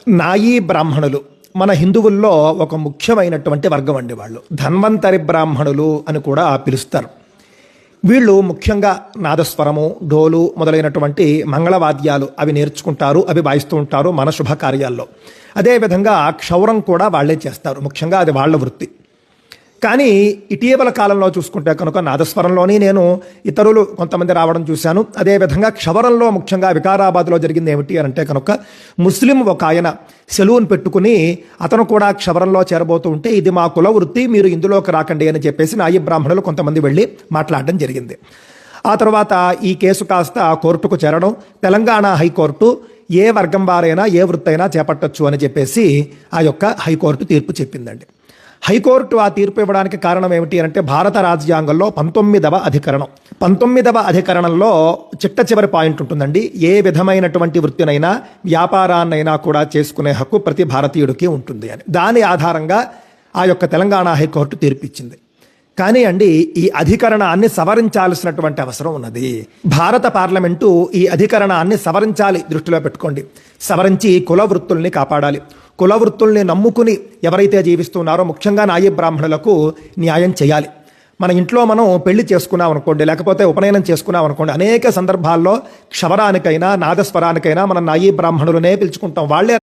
నాయీ బ్రాహ్మణులు మన హిందువుల్లో ఒక ముఖ్యమైనటువంటి వర్గం అండి. వాళ్ళు ధన్వంతరి బ్రాహ్మణులు అని కూడా పిలుస్తారు. వీళ్ళు ముఖ్యంగా నాదస్వరము, డోలు మొదలైనటువంటి మంగళవాద్యాలు అవి నేర్చుకుంటారు, అవి వాయిస్తూ ఉంటారు మన శుభకార్యాల్లో. అదేవిధంగా క్షౌరం కూడా వాళ్ళే చేస్తారు, ముఖ్యంగా అది వాళ్ళ వృత్తి. కానీ ఇటీవల కాలంలో చూసుకుంటే కనుక నాదస్వరంలోని నేను ఇతరులు కొంతమంది రావడం చూశాను. అదేవిధంగా క్షవరంలో ముఖ్యంగా వికారాబాద్లో జరిగింది ఏమిటి అని అంటే కనుక ముస్లిం ఒక ఆయన సెలూన్ పెట్టుకుని అతను కూడా క్షవరంలో చేరబోతూ ఉంటే ఇది మా కుల వృత్తి, మీరు ఇందులోకి రాకండి అని చెప్పేసి నాయి బ్రాహ్మణులు కొంతమంది వెళ్ళి మాట్లాడడం జరిగింది. ఆ తర్వాత ఈ కేసు కాస్త కోర్టుకు చేరడం, తెలంగాణ హైకోర్టు ఏ వర్గం వారైనా ఏ వృత్తి అయినా చేపట్టచ్చు అని చెప్పేసి ఆ యొక్క హైకోర్టు తీర్పు చెప్పిందండి. హైకోర్టు ఆ తీర్పు ఇవ్వడానికి కారణం ఏమిటి అంటే భారత రాజ్యాంగంలో 19వ అధికరణం 19వ అధికరణంలో చిట్ట చివరి పాయింట్ ఉంటుందండి. ఏ విధమైనటువంటి వృత్తినైనా వ్యాపారాన్నైనా కూడా చేసుకునే హక్కు ప్రతి భారతీయుడికి ఉంటుంది అని. దాని ఆధారంగా ఆ యొక్క తెలంగాణ హైకోర్టు తీర్పు ఇచ్చింది. కానీ అండి ఈ అధికరణాన్ని సవరించాల్సినటువంటి అవసరం ఉన్నది. భారత పార్లమెంటు ఈ అధికరణాన్ని సవరించాలి, దృష్టిలో పెట్టుకోండి. సవరించి కుల వృత్తుల్ని కాపాడాలి. కుల వృత్తుల్ని నమ్ముకుని ఎవరైతే జీవిస్తున్నారో ముఖ్యంగా నాయి బ్రాహ్మణులకు న్యాయం చేయాలి. మన ఇంట్లో మనం పెళ్లి చేసుకున్నాం అనుకోండి, లేకపోతే ఉపనయనం చేసుకున్నాం అనుకోండి, అనేక సందర్భాల్లో క్షవరానికైనా నాదస్వరానికైనా మనం నాయి బ్రాహ్మణులనే పిలుచుకుంటాం. వాళ్ళే